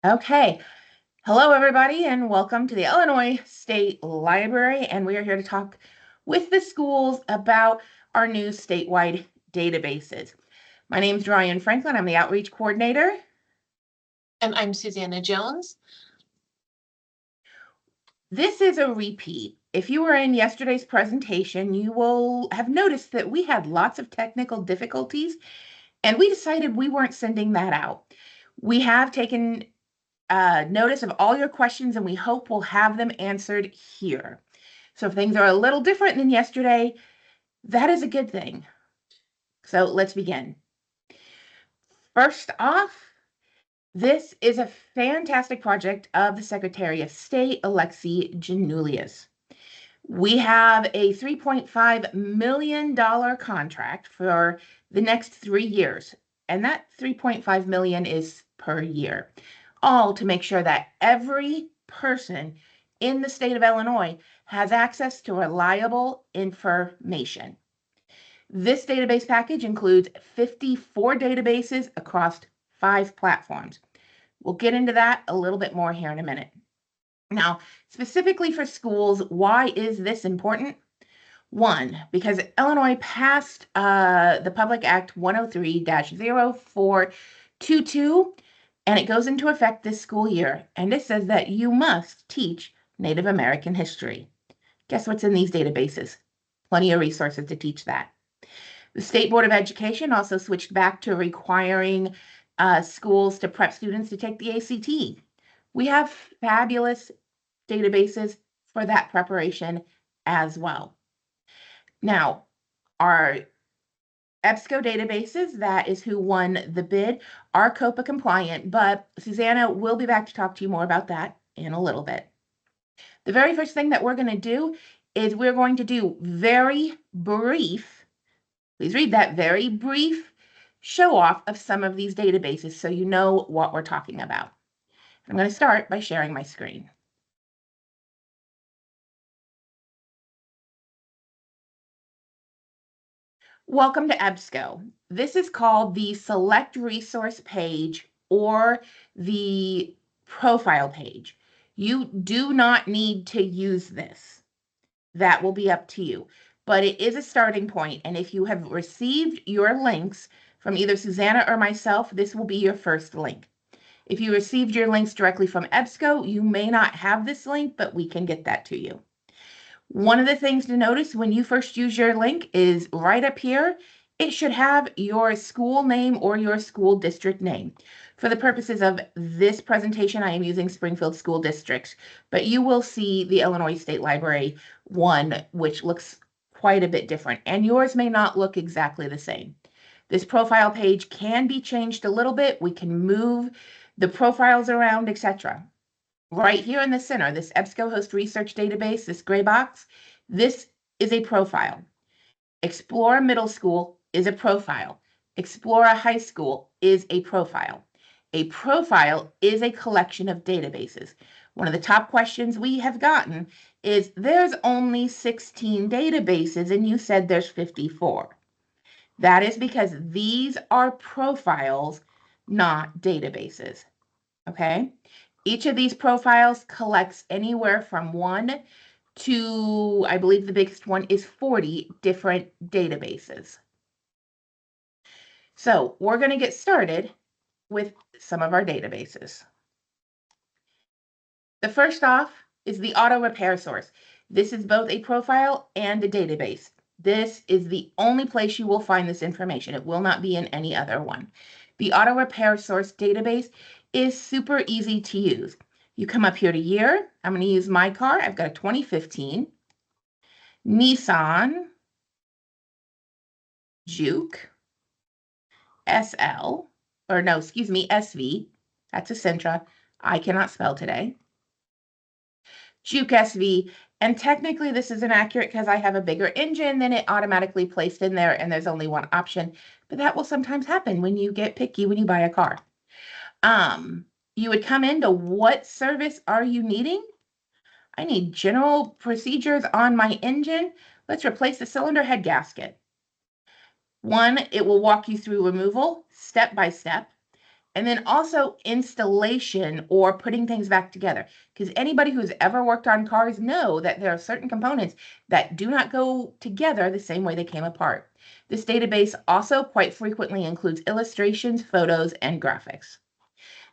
Okay. Hello, everybody, and welcome to the Illinois State Library. And we are here to talk with the schools about our new statewide databases. My name is Ryan Franklin. I'm the outreach coordinator. And I'm Susanna Jones. This is a repeat. If you were in yesterday's presentation, you will have noticed that we had lots of technical difficulties, and we decided we weren't sending that out. We have taken notice of all your questions, and we hope we'll have them answered here. So if things are a little different than yesterday, that is a good thing. So let's begin. First off, this is a fantastic project of the Secretary of State, Alexi Janulius. We have a $3.5 million contract for the next 3 years, and that $3.5 million is per year, all to make sure that every person in the state of Illinois has access to reliable information. This database package includes 54 databases across 5 platforms. We'll get into that a little bit more here in a minute. Now, specifically for schools, why is this important? One, because Illinois passed the Public Act 103-0422, and it goes into effect this school year. And it says that you must teach Native American history. Guess what's in these databases? Plenty of resources to teach that. The State Board of Education also switched back to requiring schools to prep students to take the ACT. We have fabulous databases for that preparation as well. Now, our EBSCO databases, that is who won the bid, are COPA compliant, but Susanna will be back to talk to you more about that in a little bit. The very first thing that we're going to do is we're going to do very brief, please read that, very brief show off of some of these databases so you know what we're talking about. I'm going to start by sharing my screen. Welcome to EBSCO. This is called the Select Resource page or the profile page. You do not need to use this. That will be up to you. But it is a starting point, and if you have received your links from either Susanna or myself, this will be your first link. If you received your links directly from EBSCO, you may not have this link, but we can get that to you. One of the things to notice when you first use your link is right up here. It should have your school name or your school district name. For the purposes of this presentation, I am using Springfield School District, but you will see the Illinois State Library one, which looks quite a bit different, and yours may not look exactly the same. This profile page can be changed a little bit. We can move the profiles around, etc. Right here in the center, this EBSCO Host Research Database, this gray box, this is a profile. Explora Middle School is a profile. Explora High School is a profile. A profile is a collection of databases. One of the top questions we have gotten is, there's only 16 databases and you said there's 54. That is because these are profiles, not databases. Okay? Each of these profiles collects anywhere from 1 to, I believe the biggest one is 40 different databases. So we're going to get started with some of our databases. The first off is the auto repair source. This is both a profile and a database. This is the only place you will find this information. It will not be in any other one. The auto repair source database is super easy to use. You come up here to year. I'm going to use my car. I've got a 2015 Nissan Juke SL, or no, excuse me, SV. That's a Sentra. I cannot spell today. Juke SV, and technically this isn't accurate because I have a bigger engine than it automatically placed in there, and there's only one option, but that will sometimes happen when you get picky when you buy a car. You would come into what service are you needing? I need general procedures on my engine. Let's replace the cylinder head gasket. One, it will walk you through removal step by step. And then also installation or putting things back together. Because anybody who's ever worked on cars know that there are certain components that do not go together the same way they came apart. This database also quite frequently includes illustrations, photos, and graphics.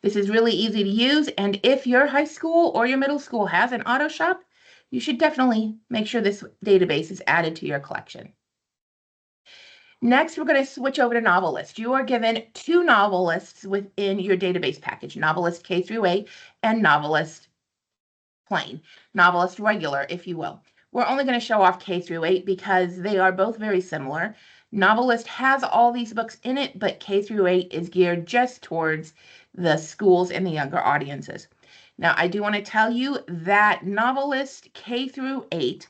This is really easy to use, and if your high school or your middle school has an auto shop, you should definitely make sure this database is added to your collection. Next, we're going to switch over to novel list. You are given 2 novel lists within your database package, novelist K through 8 and novelist plain, novelist regular, if you will. We're only going to show off K through 8 because they are both very similar. Novelist has all these books in it, but K through 8 is geared just towards the schools and the younger audiences. Now, I do want to tell you that novelist K through 8,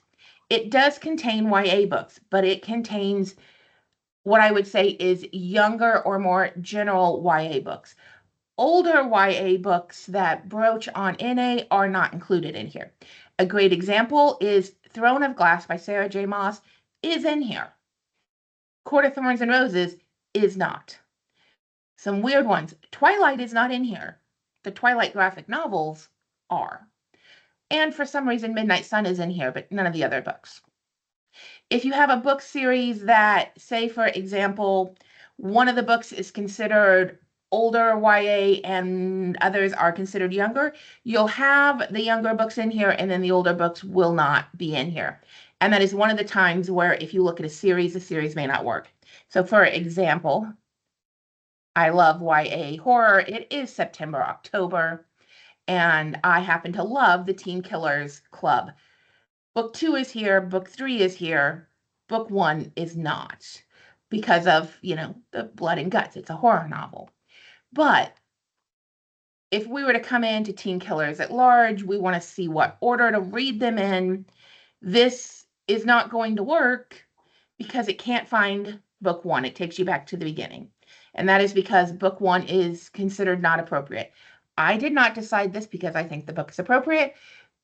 it does contain YA books, but it contains what I would say is younger or more general YA books. Older YA books that broach on NA are not included in here. A great example is Throne of Glass by Sarah J. Maas is in here. Court of Thorns and Roses is not. Some weird ones. Twilight is not in here. The Twilight graphic novels are. And for some reason, Midnight Sun is in here, but none of the other books. If you have a book series that, say, for example, one of the books is considered older YA and others are considered younger, you'll have the younger books in here and then the older books will not be in here. And that is one of the times where if you look at a series, the series may not work. So for example, I love YA horror. It is September, October, and I happen to love the Teen Killers Club. Book 2 is here, book 3 is here, book 1 is not because of, the blood and guts. It's a horror novel. But if we were to come into Teen Killers at Large, we want to see what order to read them in. This is not going to work because it can't find book 1. It takes you back to the beginning. And that is because book 1 is considered not appropriate. I did not decide this because I think the book is appropriate,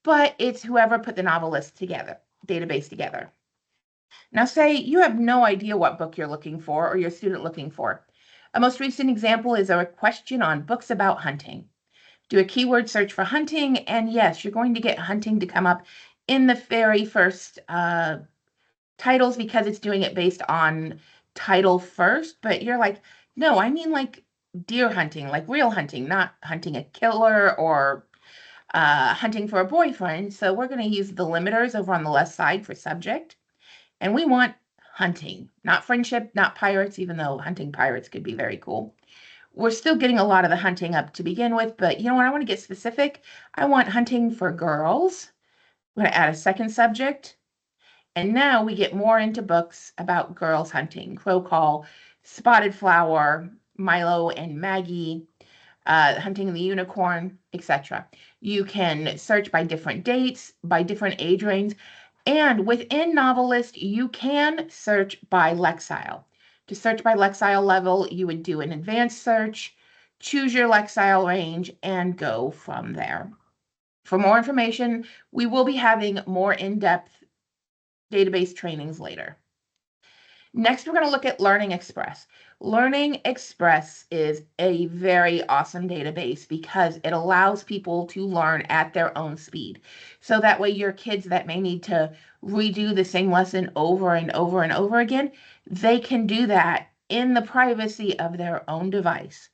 but it's whoever put the novel list together, database together. Now say you have no idea what book you're looking for or your student looking for. A most recent example is a question on books about hunting. Do a keyword search for hunting, and yes, you're going to get hunting to come up in the very first titles because it's doing it based on title first, but you're like, no, I mean like deer hunting, like real hunting, not hunting a killer or hunting for a boyfriend. So we're going to use the limiters over on the left side for subject. And we want hunting, not friendship, not pirates, even though hunting pirates could be very cool. We're still getting a lot of the hunting up to begin with, but you know what? I want to get specific. I want hunting for girls. We're going to add a second subject. And now we get more into books about girls hunting. Crow Call, Spotted Flower, Milo and Maggie, Hunting the Unicorn, etc. You can search by different dates, by different age range, and within Novelist, you can search by Lexile. To search by Lexile level, you would do an advanced search, choose your Lexile range, and go from there. For more information, we will be having more in-depth database trainings later. Next, we're going to look at Learning Express. Learning Express is a very awesome database because it allows people to learn at their own speed. So that way your kids that may need to redo the same lesson over and over and over again, they can do that in the privacy of their own device.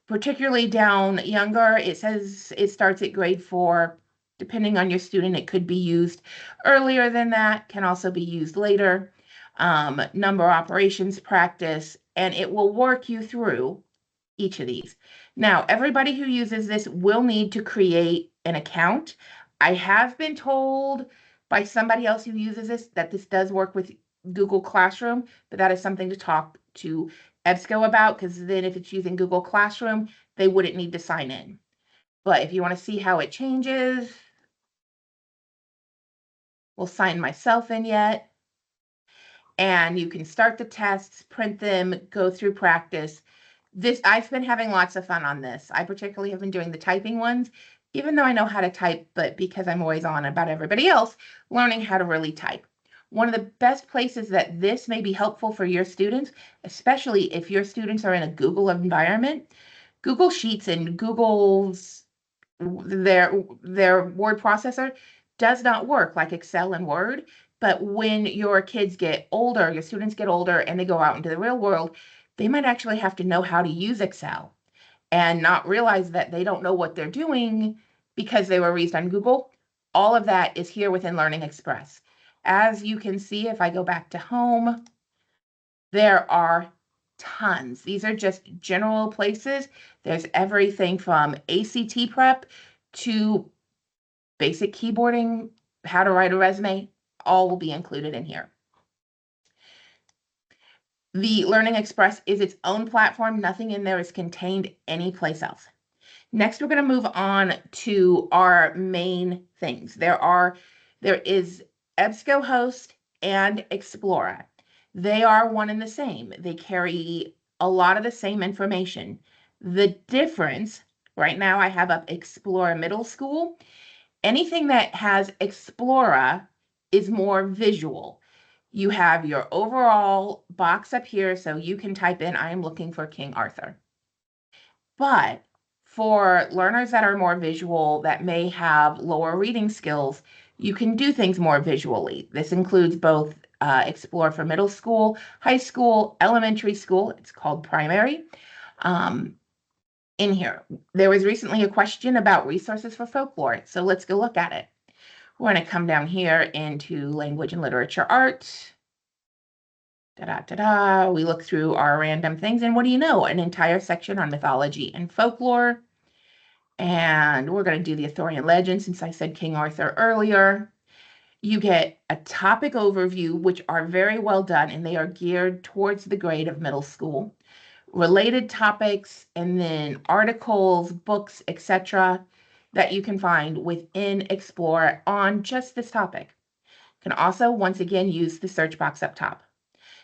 Particularly down younger, it says it starts at grade 4. Depending on your student, it could be used earlier than that, can also be used later. Number operations practice, and it will work you through each of these. Now, everybody who uses this will need to create an account. I have been told by somebody else who uses this that this does work with Google Classroom, but that is something to talk to EBSCO about, because then if it's using Google Classroom, they wouldn't need to sign in. But if you want to see how it changes, we'll sign myself in yet. And you can start the tests, print them, go through practice. I've been having lots of fun on this. I particularly have been doing the typing ones, even though I know how to type, but because I'm always on about everybody else, learning how to really type. One of the best places that this may be helpful for your students, especially if your students are in a Google environment, Google Sheets and Google's their word processor does not work like Excel and Word. But when your kids get older, your students get older, and they go out into the real world, they might actually have to know how to use Excel and not realize that they don't know what they're doing because they were raised on Google. All of that is here within Learning Express. As you can see, if I go back to home, there are tons. These are just general places. There's everything from ACT prep to basic keyboarding, how to write a resume, all will be included in here. The Learning Express is its own platform. Nothing in there is contained anyplace else. Next, we're going to move on to our main things. There is EBSCO Host and Explorer. They are one and the same. They carry a lot of the same information. The difference, right now I have up Explorer Middle School. Anything that has Explorer is more visual. You have your overall box up here, so you can type in, I am looking for King Arthur. But for learners that are more visual, that may have lower reading skills, you can do things more visually. This includes both Explore for middle school, high school, elementary school. It's called primary. In here, there was recently a question about resources for folklore, so let's go look at it. We're going to come down here into language and literature arts. We look through our random things, and what do you know? An entire section on mythology and folklore. And we're going to do the Arthurian legend since I said King Arthur earlier. You get a topic overview, which are very well done, and they are geared towards the grade of middle school. Related topics, and then articles, books, etc. that you can find within Explore on just this topic. You can also, once again, use the search box up top.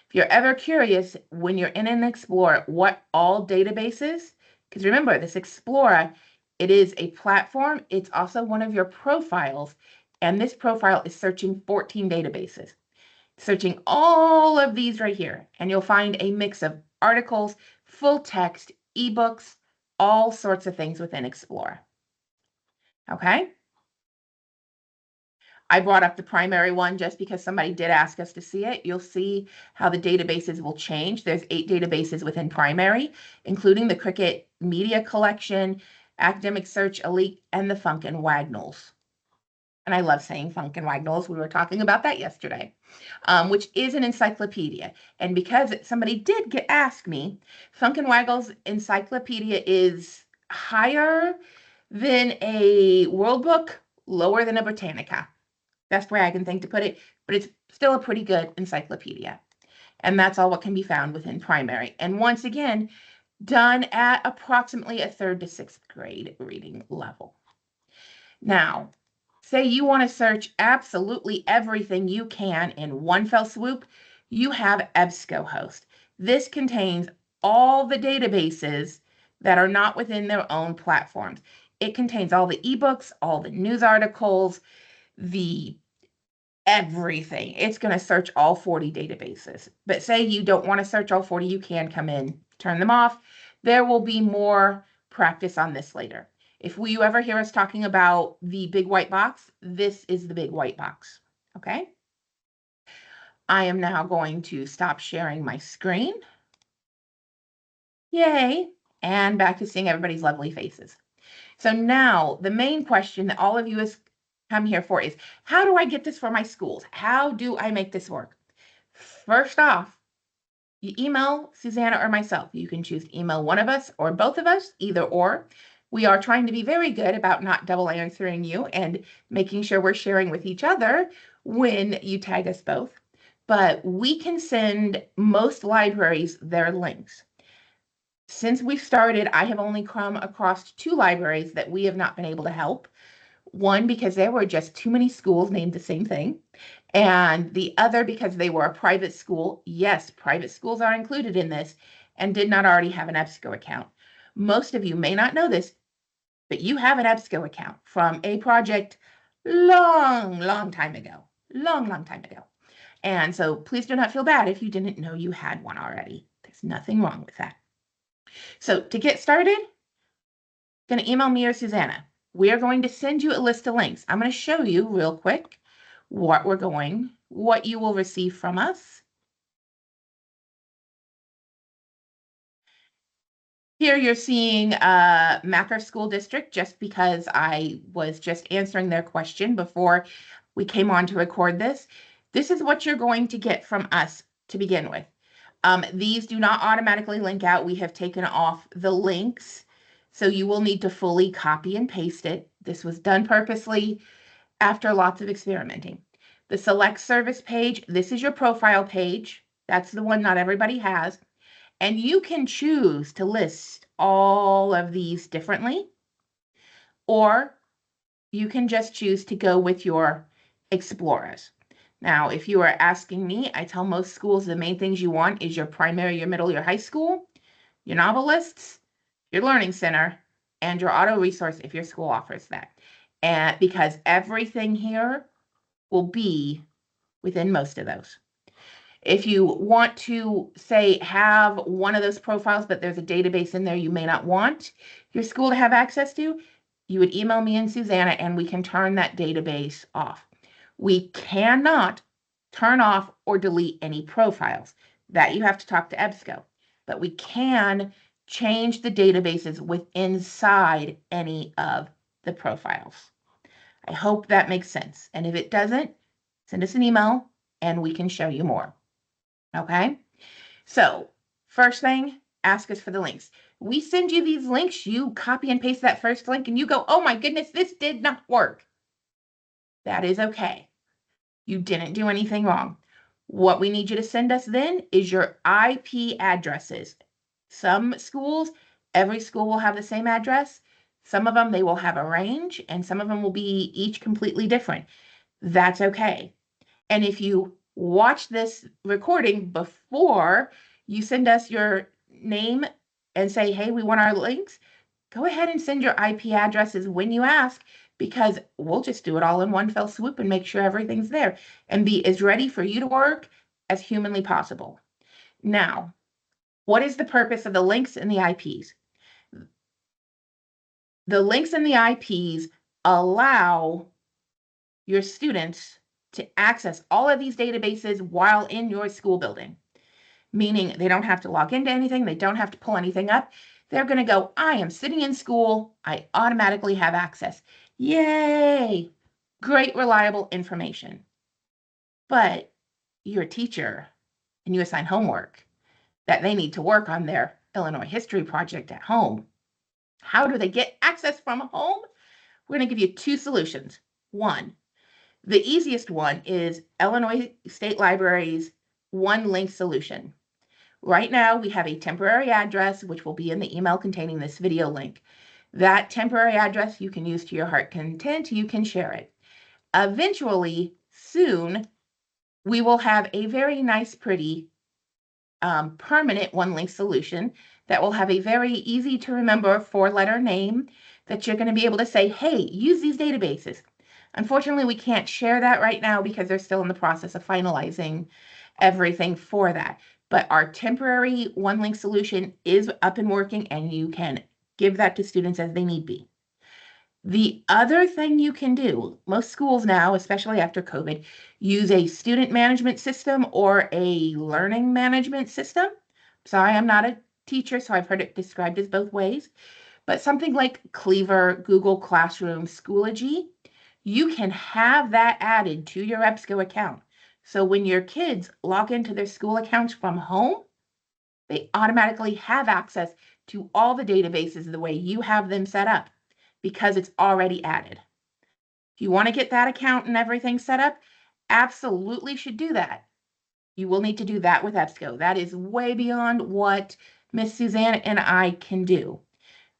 If you're ever curious, when you're in an Explorer, what all databases, because remember, this Explorer, it is a platform. It's also one of your profiles, and this profile is searching 14 databases. Searching all of these right here, and you'll find a mix of articles, full text, ebooks, all sorts of things within Explorer. Okay? I brought up the primary one just because somebody did ask us to see it. You'll see how the databases will change. There's 8 databases within primary, including the Cricket Media Collection, Academic Search Elite, and the Funk and Wagnalls. And I love saying Funk and Wagnalls. We were talking about that yesterday, which is an encyclopedia. And because somebody did ask me, Funk and Wagnalls encyclopedia is higher than a World Book, lower than a Britannica. Best way I can think to put it, but it's still a pretty good encyclopedia. And that's all what can be found within primary. And once again, done at approximately a 3rd to 6th grade reading level. Now, say you want to search absolutely everything you can in one fell swoop, you have EBSCO Host. This contains all the databases that are not within their own platforms. It contains all the ebooks, all the news articles, everything. It's going to search all 40 databases. But say you don't want to search all 40, you can come in, turn them off. There will be more practice on this later. If you ever hear us talking about the big white box, this is the big white box. Okay? I am now going to stop sharing my screen. Yay! And back to seeing everybody's lovely faces. So now the main question that all of you has come here for is, how do I get this for my schools? How do I make this work? First off, you email Susanna or myself. You can choose to email one of us or both of us, either or. We are trying to be very good about not double answering you and making sure we're sharing with each other when you tag us both. But we can send most libraries their links. Since we've started, I have only come across 2 libraries that we have not been able to help. One, because there were just too many schools named the same thing. And the other, because they were a private school. Yes, private schools are included in this, and did not already have an EBSCO account. Most of you may not know this, but you have an EBSCO account from a project long time ago. Long time ago. And so please do not feel bad if you didn't know you had one already. There's nothing wrong with that. So to get started, going to email me or Susanna. We are going to send you a list of links. I'm going to show you real quick what you will receive from us. Here you're seeing Macker School District, just because I was just answering their question before we came on to record this. This is what you're going to get from us to begin with. These do not automatically link out. We have taken off the links, so you will need to fully copy and paste it. This was done purposely after lots of experimenting. The Select Service page, this is your profile page. That's the one not everybody has. And you can choose to list all of these differently, or you can just choose to go with your explorers. Now, if you are asking me, I tell most schools the main things you want is your primary, your middle, your high school, your novel lists, your learning center, and your auto resource if your school offers that. And because everything here will be within most of those. If you want to, say, have one of those profiles, but there's a database in there you may not want your school to have access to, you would email me and Susanna, and we can turn that database off. We cannot turn off or delete any profiles. That you have to talk to EBSCO. But we can change the databases inside any of the profiles. I hope that makes sense. And if it doesn't, send us an email and we can show you more. Okay, so first thing, ask us for the links. We send you these links, you copy and paste that first link, and you go, oh my goodness, this did not work. That is okay. You didn't do anything wrong. What we need you to send us then is your IP addresses. Some schools, every school will have the same address. Some of them, they will have a range, and some of them will be each completely different. That's okay. And if you watch this recording before you send us your name and say, hey, we want our links, go ahead and send your IP addresses when you ask, because we'll just do it all in one fell swoop and make sure everything's there and be as ready for you to work as humanly possible. Now, what is the purpose of the links and the IPs? The links and the IPs allow your students to access all of these databases while in your school building, meaning they don't have to log into anything. They don't have to pull anything up. They're going to go, I am sitting in school. I automatically have access. Yay! Great, reliable information. But you're a teacher and you assign homework that they need to work on their Illinois history project at home. How do they get access from home? We're going to give you two solutions. One, the easiest one is Illinois State Library's one link solution. Right now, we have a temporary address, which will be in the email containing this video link. That temporary address you can use to your heart content. You can share it. Eventually, soon, we will have a very nice, pretty, permanent one link solution that will have a very easy to remember 4-letter name that you're going to be able to say, hey, use these databases. Unfortunately, we can't share that right now because they're still in the process of finalizing everything for that. But our temporary one link solution is up and working, and you can give that to students as they need be. The other thing you can do, most schools now, especially after COVID, use a student management system or a learning management system. Sorry, I'm not a teacher, so I've heard it described as both ways. But something like Cleaver, Google Classroom, Schoology, you can have that added to your EBSCO account. So when your kids log into their school accounts from home, they automatically have access to all the databases the way you have them set up because it's already added. If you want to get that account and everything set up, absolutely should do that. You will need to do that with EBSCO. That is way beyond what Miss Susanna and I can do.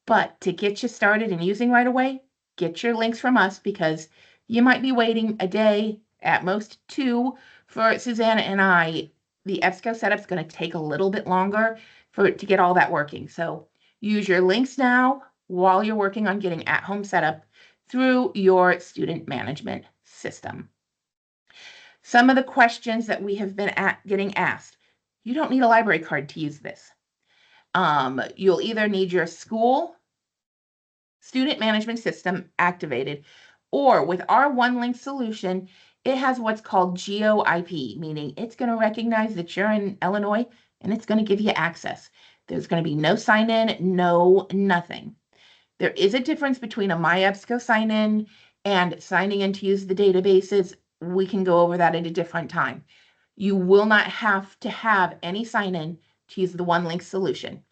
But to get you started and using right away, get your links from us, because you might be waiting a day, at most 2, for Susanna and I. The EBSCO setup is going to take a little bit longer for it to get all that working. So use your links now while you're working on getting at-home setup through your student management system. Some of the questions that we have been getting asked: you don't need a library card to use this. You'll either need your school student management system activated, or with our one link solution, it has what's called GeoIP, meaning it's going to recognize that you're in Illinois and it's going to give you access. There's going to be no sign in, no nothing. There is a difference between a MyEBSCO sign in and signing in to use the databases. We can go over that at a different time. You will not have to have any sign in to use the one link solution.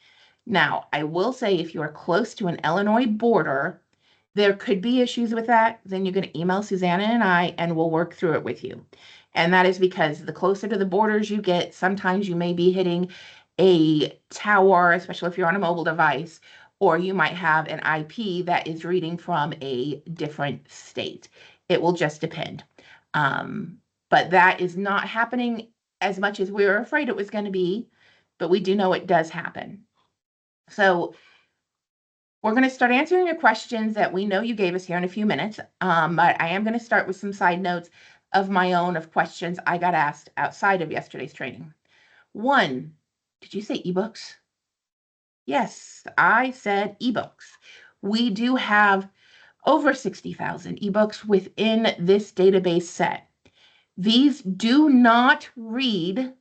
Now, I will say if you are close to an Illinois border, there could be issues with that. Then you're going to email Susanna and I, and we'll work through it with you. And that is because the closer to the borders you get, sometimes you may be hitting a tower, especially if you're on a mobile device, or you might have an IP that is reading from a different state. It will just depend. But that is not happening as much as we were afraid it was going to be, but we do know it does happen. So we're going to start answering your questions that we know you gave us here in a few minutes. But I am going to start with some side notes of my own of questions I got asked outside of yesterday's training. One, did you say ebooks? Yes, I said ebooks. We do have over 60,000 ebooks within this database set. These do not read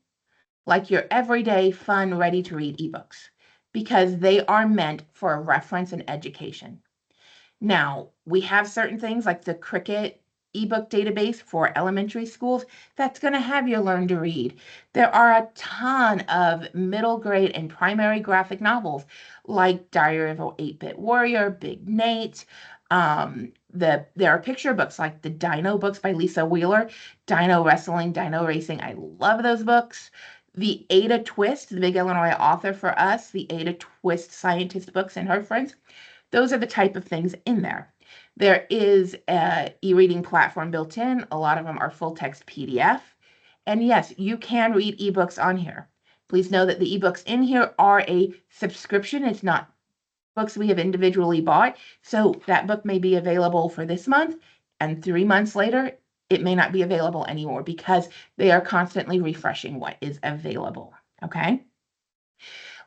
like your everyday fun, ready to read ebooks because they are meant for reference and education. Now, we have certain things like the Cricket ebook database for elementary schools that's going to have you learn to read. There are a ton of middle grade and primary graphic novels like Diary of an 8-Bit Warrior, Big Nate. There are picture books like the Dino books by Lisa Wheeler, Dino Wrestling, Dino Racing. I love those books. The Ada Twist, the big Illinois author for us, the Ada Twist scientist books and her friends. Those are the type of things in there. There is an e-reading platform built in. A lot of them are full text PDF. And yes, you can read ebooks on here. Please know that the ebooks in here are a subscription. It's not books we have individually bought. So that book may be available for this month, and 3 months later, it may not be available anymore because they are constantly refreshing what is available. Okay.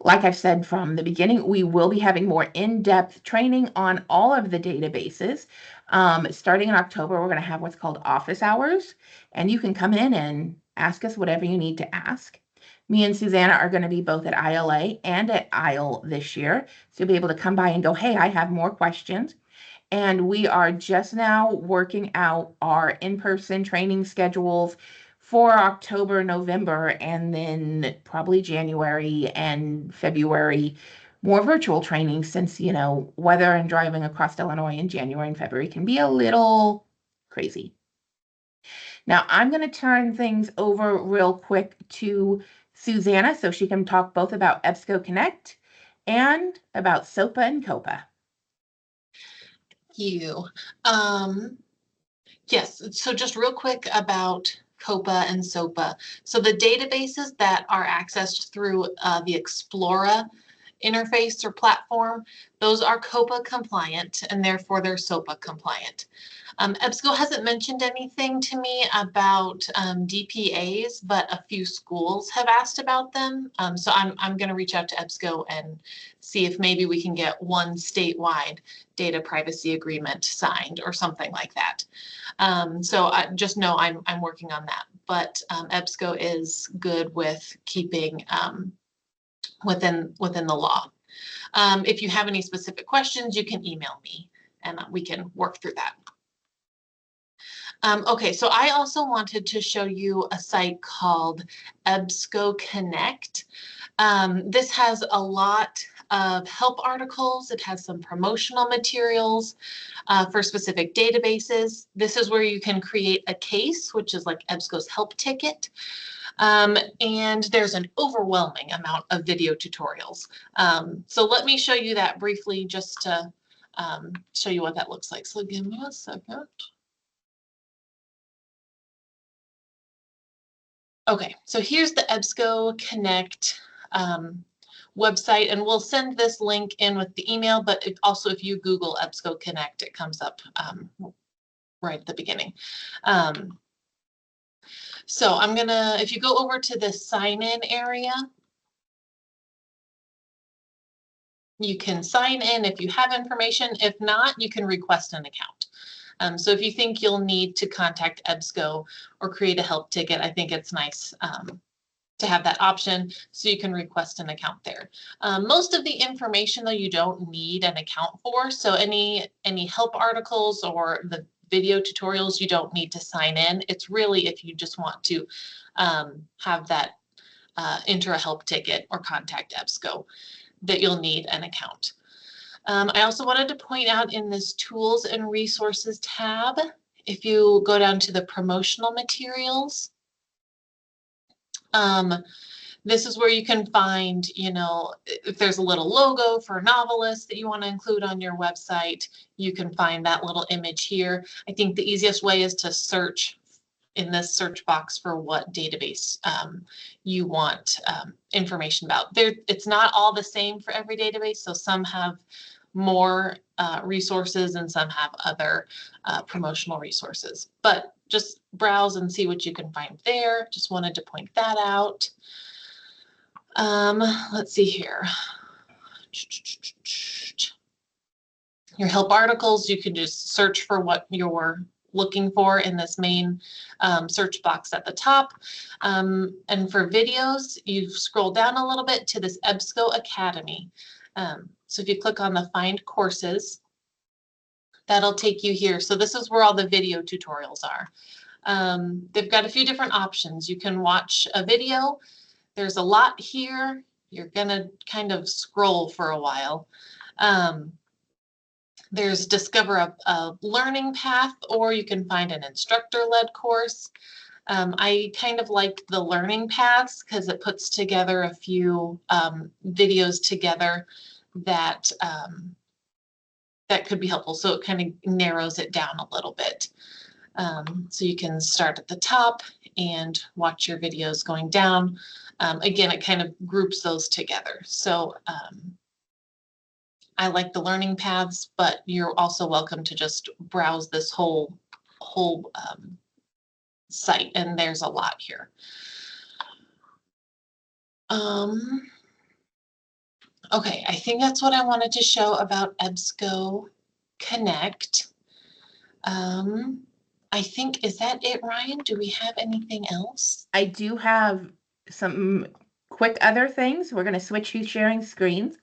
Like I've said from the beginning, we will be having more in-depth training on all of the databases. Starting in October, we're going to have what's called office hours, and you can come in and ask us whatever you need to ask. Me and Susanna are going to be both at ILA and at ISLE this year, so you'll be able to come by and go, hey, I have more questions. And we are just now working out our in-person training schedules for October, November, and then probably January and February, more virtual training since, weather and driving across Illinois in January and February can be a little crazy. Now, I'm going to turn things over real quick to Susanna so she can talk both about EBSCO Connect and about SOPA and COPA. You. Yes, so just real quick about COPA and SOPA. So the databases that are accessed through the Explora interface or platform, those are COPA compliant and therefore they're SOPA compliant. EBSCO hasn't mentioned anything to me about DPAs, but a few schools have asked about them. So I'm going to reach out to EBSCO and see if maybe we can get one statewide data privacy agreement signed or something like that. So I just know I'm working on that, but EBSCO is good with keeping within the law. If you have any specific questions, you can email me and we can work through that. Okay, so I also wanted to show you a site called EBSCO Connect. This has a lot of help articles. It has some promotional materials for specific databases. This is where you can create a case, which is like EBSCO's help ticket. And there's an overwhelming amount of video tutorials. So let me show you that briefly just to show you what that looks like. So give me a second. Okay, so here's the EBSCO Connect website, and we'll send this link in with the email, but also if you Google EBSCO Connect, it comes up right at the beginning. So I'm gonna, if you go over to the sign in area, You can sign in if you have information. If not, you can request an account. So if you think you'll need to contact EBSCO or create a help ticket, I think it's nice to have that option so you can request an account there. Most of the information though you don't need an account for. So any help articles or the video tutorials, you don't need to sign in. It's really if you just want to have that enter a help ticket or contact EBSCO that you'll need an account. I also wanted to point out in this Tools and Resources tab, if you go down to the promotional materials, this is where you can find, you know, if there's a little logo for a novelist that you want to include on your website, you can find that little image here. I think the easiest way is to search in this search box for what database you want information about. It's not all the same for every database, so some have more resources and some have other promotional resources. But just browse and see what you can find there. Just wanted to point that out. Let's see here. Your help articles, you can just search for what you're looking for in this main search box at the top. And for videos, you scroll down a little bit to this EBSCO Academy. So if you click on the Find Courses, that'll take you here. So this is where all the video tutorials are. They've got a few different options. You can watch a video. There's a lot here. You're gonna kind of scroll for a while. There's discover a learning path, or you can find an instructor-led course. I kind of like the learning paths because it puts together a few videos together that that could be helpful. So it kind of narrows it down a little bit. So you can start at the top and watch your videos going down. Again, it kind of groups those together. So I like the learning paths, but you're also welcome to just browse this whole site, and there's a lot here. Okay, I think that's what I wanted to show about EBSCO Connect. I think, is that it, Ryan? Do we have anything else? I do have some quick other things. We're going to switch to sharing screens.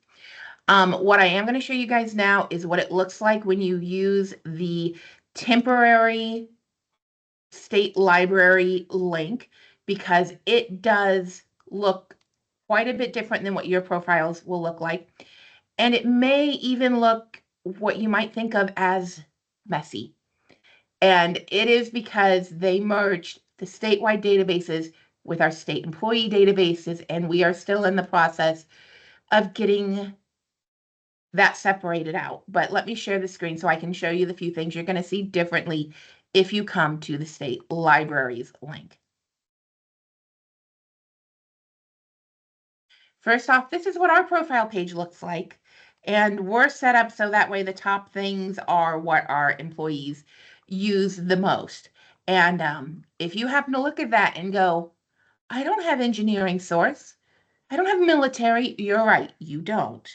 What I am going to show you guys now is what it looks like when you use the temporary state library link, because it does look quite a bit different than what your profiles will look like. And it may even look what you might think of as messy. And it is because they merged the statewide databases with our state employee databases, and we are still in the process of getting that separated out. But let me share the screen so I can show you the few things you're going to see differently if you come to the state libraries link. First off, this is what our profile page looks like. And we're set up so that way the top things are what our employees use the most. And if you happen to look at that and go, I don't have engineering source, I don't have military, you're right, you don't.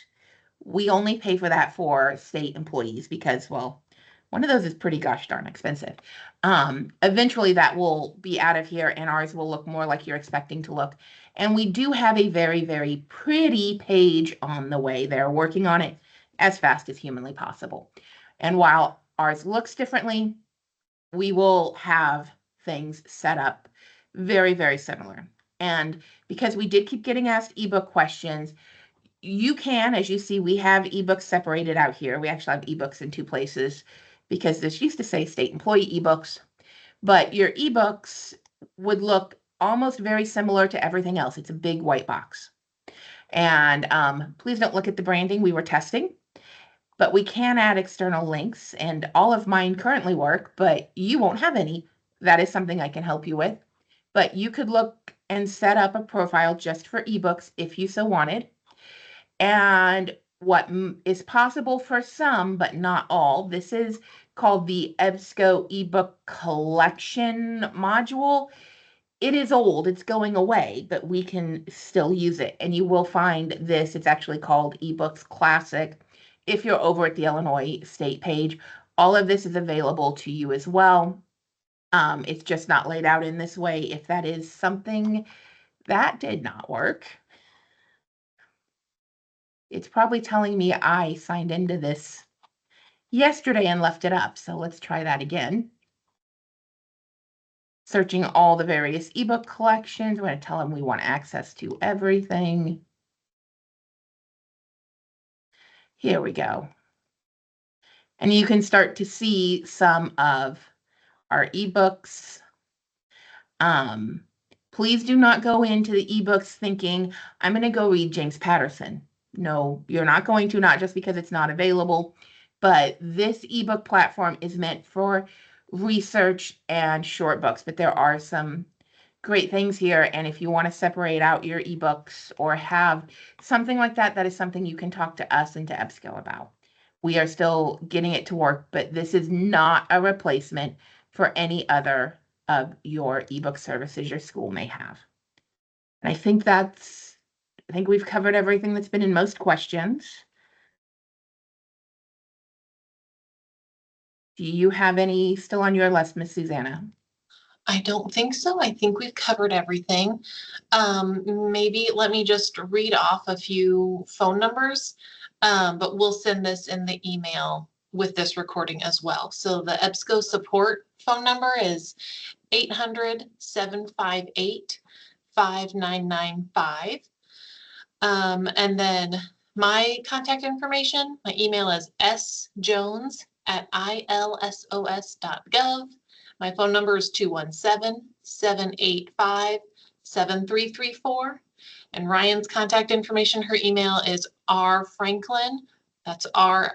We only pay for that for state employees because, well, one of those is pretty gosh darn expensive. Eventually that will be out of here and ours will look more like you're expecting to look. And we do have a very, very pretty page on the way. They're working on it as fast as humanly possible. And while ours looks differently, we will have things set up very, very similar. And because we did keep getting asked ebook questions, you can, as you see, we have ebooks separated out here. We actually have ebooks in two places because this used to say state employee ebooks, but your ebooks would look almost very similar to everything else. It's a big white box. And please don't look at the branding. We were testing, but we can add external links, and all of mine currently work, but you won't have any. That is something I can help you with. But you could look and set up a profile just for ebooks if you so wanted. And what is possible for some, but not all, this is called the EBSCO ebook collection module. it is old, it's going away, but we can still use it. And you will find this, it's actually called eBooks Classic. If you're over at the Illinois State page, all of this is available to you as well. It's just not laid out in this way. If that is something that did not work, it's probably telling me I signed into this yesterday and left it up. So let's try that again. Searching all the various ebook collections. We're going to tell them we want access to everything. Here we go. And you can start to see some of our ebooks. Please do not go into the ebooks thinking, I'm going to go read James Patterson. No, you're not going to, not just because it's not available, but this ebook platform is meant for research and short books, but there are some great things here. And if you want to separate out your ebooks or have something like that, that is something you can talk to us and to EBSCO about. We are still getting it to work, but this is not a replacement for any other of your ebook services your school may have. And I think we've covered everything that's been in most questions. Do you have any still on your list, Miss Susanna? I don't think so. I think we've covered everything. Maybe let me just read off a few phone numbers, but we'll send this in the email with this recording as well. So the EBSCO support phone number is 800-758-5995. And then my contact information, my email is sjones@ilsos.gov. My phone number is 217-785-7334. And Ryan's contact information, her email is rfranklin, that's RFRANKLIN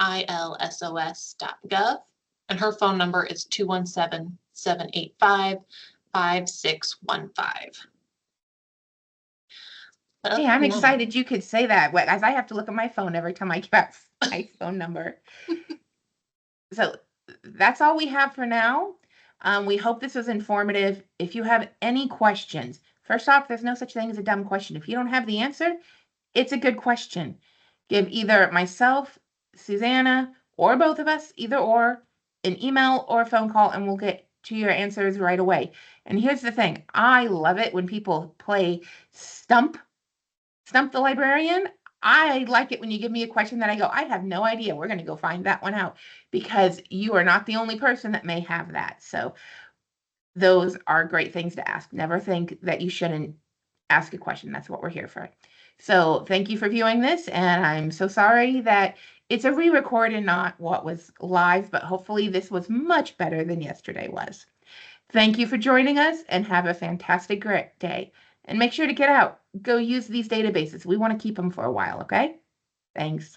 @ilsos.gov. And her phone number is 217-785-5615. Hey, I'm excited you could say that, as I have to look at my phone every time I get my phone number. So that's all we have for now. We hope this was informative. If you have any questions, first off, there's no such thing as a dumb question. If you don't have the answer, it's a good question. Give either myself, Susanna, or both of us, either or, an email or a phone call, and we'll get to your answers right away. And here's the thing. I love it when people play Stump the Librarian. I like it when you give me a question that I go, I have no idea. We're going to go find that one out, because you are not the only person that may have that. So those are great things to ask. Never think that you shouldn't ask a question. That's what we're here for. So thank you for viewing this, and I'm so sorry that it's a re-record and not what was live, but hopefully this was much better than yesterday was. Thank you for joining us, and have a fantastic great day. And make sure to get out. Go use these databases. We want to keep them for a while, okay? Thanks.